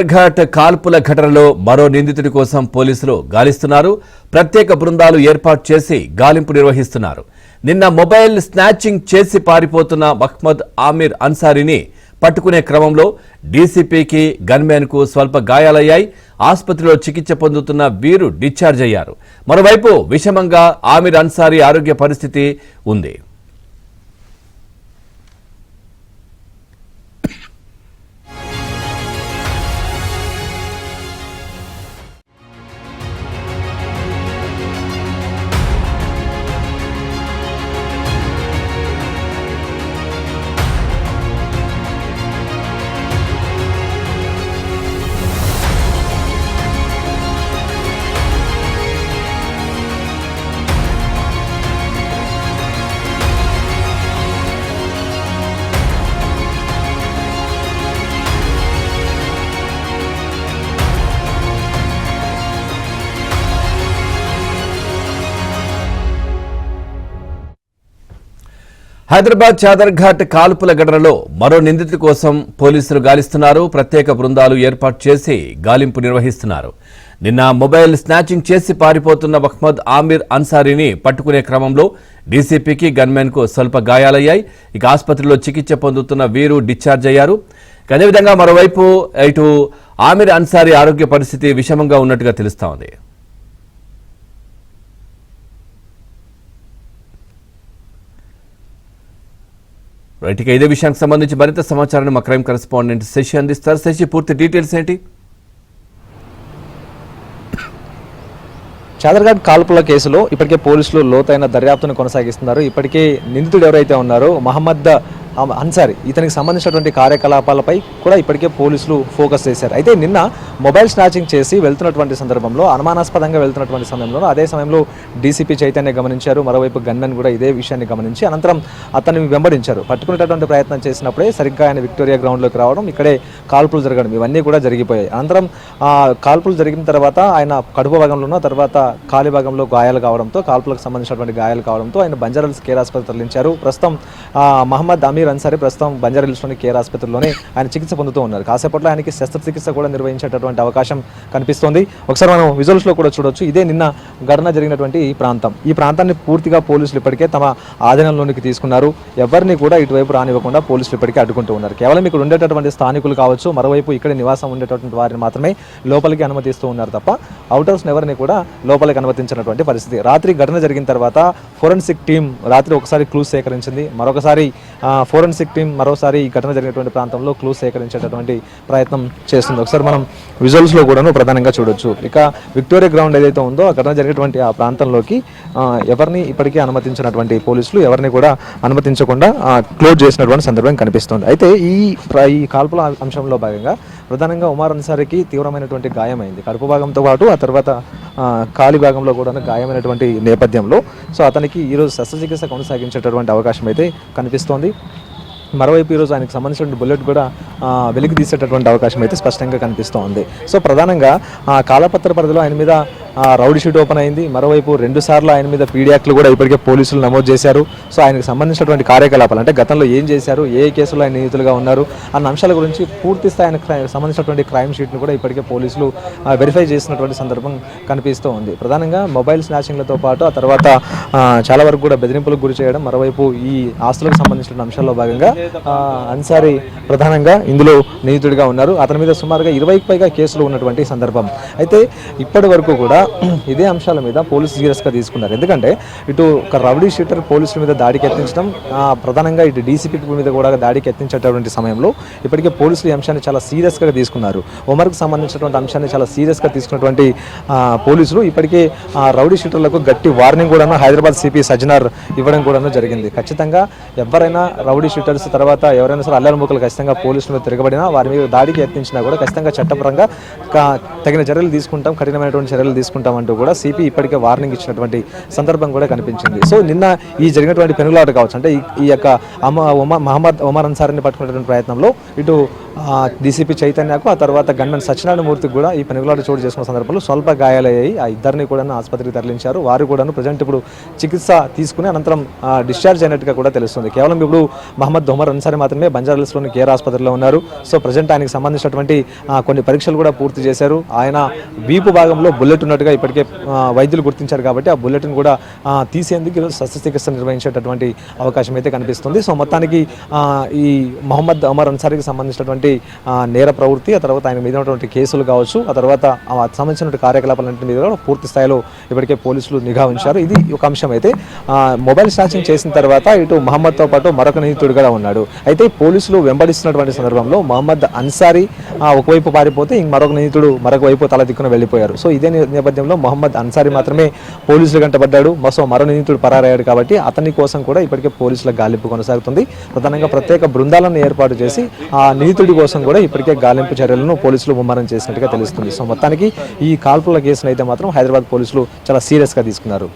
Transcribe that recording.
ఘాట్ కాల్పుల ఘటనలో మరో నిందితుడి కోసం పోలీసులు గాలిస్తున్నారు. ప్రత్యేక బృందాలు ఏర్పాటు చేసి గాలింపు నిర్వహిస్తున్నారు. నిన్న మొబైల్ స్నాచింగ్ చేసి పారిపోతున్న మహ్మద్ ఆమీర్ అన్సారీని పట్టుకునే క్రమంలో డీసీపీకి గన్మ్యాన్ కు స్వల్ప గాయాలయ్యాయి. ఆసుపత్రిలో చికిత్స పొందుతున్న వీరు డిశ్చార్జ్ అయ్యారు. మరోవైపు విషమంగా ఆమీర్ అన్సారీ ఆరోగ్య పరిస్థితి ఉంది. హైదరాబాద్ చాదర్ఘాట్ కాల్పుల ఘటనలో మరో నిందితుడి కోసం పోలీసులు గాలిస్తున్నారు. ప్రత్యేక బృందాలు ఏర్పాటు చేసి గాలింపు నిర్వహిస్తున్నారు. నిన్న మొబైల్ స్నాచింగ్ చేసి పారిపోతున్న మహ్మద్ ఆమీర్ అన్సారీని పట్టుకునే క్రమంలో డీసీపీకి గన్మ్యాన్ కు స్వల్ప గాయాలయ్యాయి. ఇక ఆసుపత్రిలో చికిత్స పొందుతున్న వీరు డిశ్చార్జ్ అయ్యారు. అదేవిధంగా మరోవైపు ఇటు ఆమీర్ అన్సారీ ఆరోగ్య పరిస్థితి విషమంగా ఉన్నట్టుగా తెలుస్తోంది. రైట్, ఇక ఇదే విషయానికి సంబంధించి మరింత సమాచారాన్ని మా క్రైమ్ కరెస్పాండెంట్ శశి అందిస్తారు. శశి, పూర్తి డీటెయిల్స్ ఏంటి? చాదర్ఘాట్ కాల్పుల కేసులో ఇప్పటికే పోలీసులు లోతైన దర్యాప్తును కొనసాగిస్తున్నారు. ఇప్పటికే నిందితుడు ఎవరైతే ఉన్నారో మహమ్మద్ అన్సారీ, ఇతనికి సంబంధించినటువంటి కార్యకలాపాలపై కూడా ఇప్పటికే పోలీసులు ఫోకస్ చేశారు. అయితే నిన్న మొబైల్ స్నాచింగ్ చేసి వెళ్తున్నటువంటి సందర్భంలో, అనుమానాస్పదంగా వెళ్తున్నటువంటి సమయంలో అదే సమయంలో డీసీపీ చైతన్య గమనించారు. మరోవైపు గన్మెన్ కూడా ఇదే విషయాన్ని గమనించి అనంతరం అతన్ని వెంబడించారు. పట్టుకునేటటువంటి ప్రయత్నం చేసినప్పుడే సరిగ్గా ఆయన విక్టోరియా గ్రౌండ్లోకి రావడం, ఇక్కడే కాల్పులు జరగడం, ఇవన్నీ కూడా జరిగిపోయాయి. అనంతరం కాల్పులు జరిగిన తర్వాత ఆయన కడుపు భాగంలోనూ తర్వాత కాలి భాగంలో గాయాలు కావడంతో, కాల్పులకు సంబంధించినటువంటి గాయాలు కావడంతో ఆయన బంజారాహిల్స్ కేర్ ఆసుపత్రి తరలించారు. ప్రస్తుతం మహమ్మద్ ఆమీర్ అన్సారీ ప్రస్తుతం బంజారాహిల్స్లోని కేర్ ఆసుపత్రిలోనే ఆయన చికిత్స పొందుతూ ఉన్నారు. కాసేపట్లో ఆయనకి శస్త్రచికిత్స కూడా నిర్వహించేటటువంటి అవకాశం కనిపిస్తోంది. ఒకసారి మనం విజువల్స్లో కూడా చూడొచ్చు. ఇదే నిన్న ఘటన జరిగినటువంటి ఈ ప్రాంతం. ఈ ప్రాంతాన్ని పూర్తిగా పోలీసులు ఇప్పటికే తమ ఆధీనంలోనికి తీసుకున్నారు. ఎవరిని కూడా ఇటువైపు రానివ్వకుండా పోలీసులు ఇప్పటికే అడ్డుకుంటూ ఉన్నారు. కేవలం ఇక్కడ ఉండేటటువంటి స్థానికులు కావచ్చు, మరోవైపు ఇక్కడ నివాసం ఉండేటటువంటి వారిని మాత్రమే లోపలికి అనుమతిస్తూ ఉన్నారు తప్ప అవుటర్స్ ఎవరిని కూడా లోపలికి అనుమతించినటువంటి పరిస్థితి. రాత్రి ఘటన జరిగిన తర్వాత ఫోరెన్సిక్ టీం రాత్రి ఒకసారి క్లూస్ సేకరించింది. మరొకసారి ఫోరెన్సిక్ టీం మరోసారి ఈ ఘటన జరిగినటువంటి ప్రాంతంలో క్లూస్ సేకరించేటటువంటి ప్రయత్నం చేస్తుంది. ఒకసారి మనం విజువల్స్లో కూడాను ప్రధానంగా చూడొచ్చు. ఇక విక్టోరియా గ్రౌండ్ ఏదైతే ఉందో ఆ ఘటన జరిగినటువంటి ఆ ప్రాంతంలోకి ఎవరిని ఇప్పటికీ అనుమతించినటువంటి పోలీసులు ఎవరిని కూడా అనుమతించకుండా క్లోజ్ చేసినటువంటి సందర్భం కనిపిస్తుంది. అయితే ఈ కాల్పుల అంశంలో భాగంగా ప్రధానంగా ఉమర్ అన్సారీకి తీవ్రమైనటువంటి గాయమైంది. కడుపు భాగంతో పాటు ఆ తర్వాత కాలి భాగంలో కూడా గాయమైనటువంటి నేపథ్యంలో సో అతనికి ఈరోజు శస్త్రచికిత్స కొనసాగించేటటువంటి అవకాశం అయితే కనిపిస్తోంది. మరోవైపు ఈరోజు ఆయనకు సంబంధించిన బుల్లెట్ కూడా వెలికి తీసేటటువంటి అవకాశం అయితే స్పష్టంగా కనిపిస్తూ ఉంది. సో ప్రధానంగా కాలపత్ర పరిధిలో ఆయన మీద రౌడీ షీట్ ఓపెన్ అయింది. మరోవైపు 2 సార్లు ఆయన మీద పీడియాక్లు కూడా ఇప్పటికే పోలీసులు నమోదు చేశారు. సో ఆయనకు సంబంధించినటువంటి కార్యకలాపాలు అంటే గతంలో ఏం చేశారు, ఏ కేసులో ఆయన నిందితులుగా ఉన్నారు అన్న అంశాల గురించి పూర్తి స్థాయి ఆయనకు సంబంధించినటువంటి క్రైమ్ షీట్ను కూడా ఇప్పటికే పోలీసులు వెరిఫై చేసినటువంటి సందర్భం కనిపిస్తూ ఉంది. ప్రధానంగా మొబైల్ స్నాచింగ్లతో పాటు ఆ తర్వాత చాలా వరకు కూడా బెదిరింపులకు గురి చేయడం, మరోవైపు ఈ ఆస్తులకు సంబంధించిన అంశాల్లో భాగంగా అన్సారీ ప్రధానంగా ఇందులో నిందితుడిగా ఉన్నారు. అతని మీద సుమారుగా 20కి పైగా కేసులు ఉన్నటువంటి సందర్భం. అయితే ఇప్పటి వరకు కూడా ఇదే అంశాల మీద పోలీసు సీరియస్గా తీసుకున్నారు. ఎందుకంటే ఇటు ఒక రౌడీ షీటర్ పోలీసుల మీద దాడికి యత్నించడం, ప్రధానంగా ఇటు డీసీపీ మీద కూడా దాడికి యత్నించేటటువంటి సమయంలో ఇప్పటికే పోలీసులు ఈ అంశాన్ని చాలా సీరియస్గా తీసుకున్నారు. ఉమర్కు సంబంధించినటువంటి అంశాన్ని చాలా సీరియస్గా తీసుకున్నటువంటి పోలీసులు ఇప్పటికే రౌడీ షీటర్లకు గట్టి వార్నింగ్ కూడా హైదరాబాద్ సిపి సజ్జనార్ ఇవ్వడం కూడా జరిగింది. ఖచ్చితంగా ఎవరైనా రౌడీ షీటర్స్ తర్వాత ఎవరైనా సరే అల్లరి మూకలు ఖచ్చితంగా పోలీసుల మీద తిరగబడినా, వారి మీద దాడికి యత్నించినా కూడా ఖచ్చితంగా చట్టపరంగా తగిన చర్యలు తీసుకుంటాం, కఠినమైనటువంటి చర్యలు తీసుకుంటామంటూ కూడా సిపి ఇప్పటికే వార్నింగ్ ఇచ్చినటువంటి సందర్భం కూడా కనిపించింది. సో నిన్న ఈ జరిగినటువంటి పెనుగులాట కావచ్చు, అంటే ఈ యొక్క మహమ్మద్ ఉమర్ అన్సారీని పట్టుకునేటువంటి ప్రయత్నంలో ఇటు డీసీపీ చైతన్యకు ఆ తర్వాత గన్మెన్ సత్యనారాయణ మూర్తికి కూడా ఈ పెనుగులాట చోటు చేసుకున్న సందర్భంలో స్వల్ప గాయాలయ్యాయి. ఆ ఇద్దరిని కూడా ఆసుపత్రికి తరలించారు. వారు కూడా ప్రజెంట్ ఇప్పుడు చికిత్స తీసుకుని అనంతరం డిశ్చార్జ్ అయినట్టుగా కూడా తెలుస్తుంది. కేవలం ఇప్పుడు మహమ్మద్ ఒమర్ అన్సారీ మాత్రమే బంజారాహిల్స్లోని కేర్ ఆసుపత్రిలో ఉన్నారు. సో ప్రజెంట్ ఆయనకు సంబంధించినటువంటి కొన్ని పరీక్షలు కూడా పూర్తి చేశారు. ఆయన వీపు భాగంలో బుల్లెట్ ఉన్నట్టుగా ఇప్పటికే వైద్యులు గుర్తించారు కాబట్టి ఆ బుల్లెట్ను కూడా తీసేందుకు ఈరోజు శస్త్రచికిత్స నిర్వహించేటటువంటి అవకాశం అయితే కనిపిస్తుంది. సో మొత్తానికి ఈ మొహమ్మద్ ఒమర్ అన్సారీకి సంబంధించినటువంటి నేర ప్రవృత్తి, ఆ తర్వాత ఆయన మీద ఉన్నటువంటి కేసులు కావచ్చు, ఆ తర్వాత సంబంధించినటువంటి కార్యకలాపాలన్నింటి మీద కూడా పూర్తి స్థాయిలో ఇప్పటికే పోలీసులు నిఘా ఉంచారు. ఇది ఒక అంశం. అయితే మొబైల్ స్నాచింగ్ చేసిన తర్వాత ఇటు మహమ్మద్తో పాటు మరొక నిందితుడు కూడా ఉన్నాడు. అయితే పోలీసులు వెంబడిస్తున్నటువంటి సందర్భంలో మహమ్మద్ అన్సారీ ఒకవైపు పారిపోతే మరొక నిందితుడు మరొక వైపు తల దిక్కున వెళ్ళిపోయారు. సో ఇదే నేపథ్యంలో మహమ్మద్ అన్సారీ మాత్రమే పోలీసులు వెంటబడ్డాడు. మరో నిందితుడు పరారయ్యాడు కాబట్టి అతని కోసం కూడా ఇప్పటికే పోలీసుల గాలింపు కొనసాగుతుంది. ప్రధానంగా ప్రత్యేక బృందాలను ఏర్పాటు చేసి ఆ నిందితుడి కోసం కూడా ఇప్పటికే గాలింపు చర్యలను పోలీసులు ముమ్మరం చేసినట్టుగా తెలుస్తుంది. సో మొత్తానికి ఈ కాల్పుల కేసును అయితే మాత్రం హైదరాబాద్ పోలీసులు చాలా సీరియస్గా తీసుకున్నారు.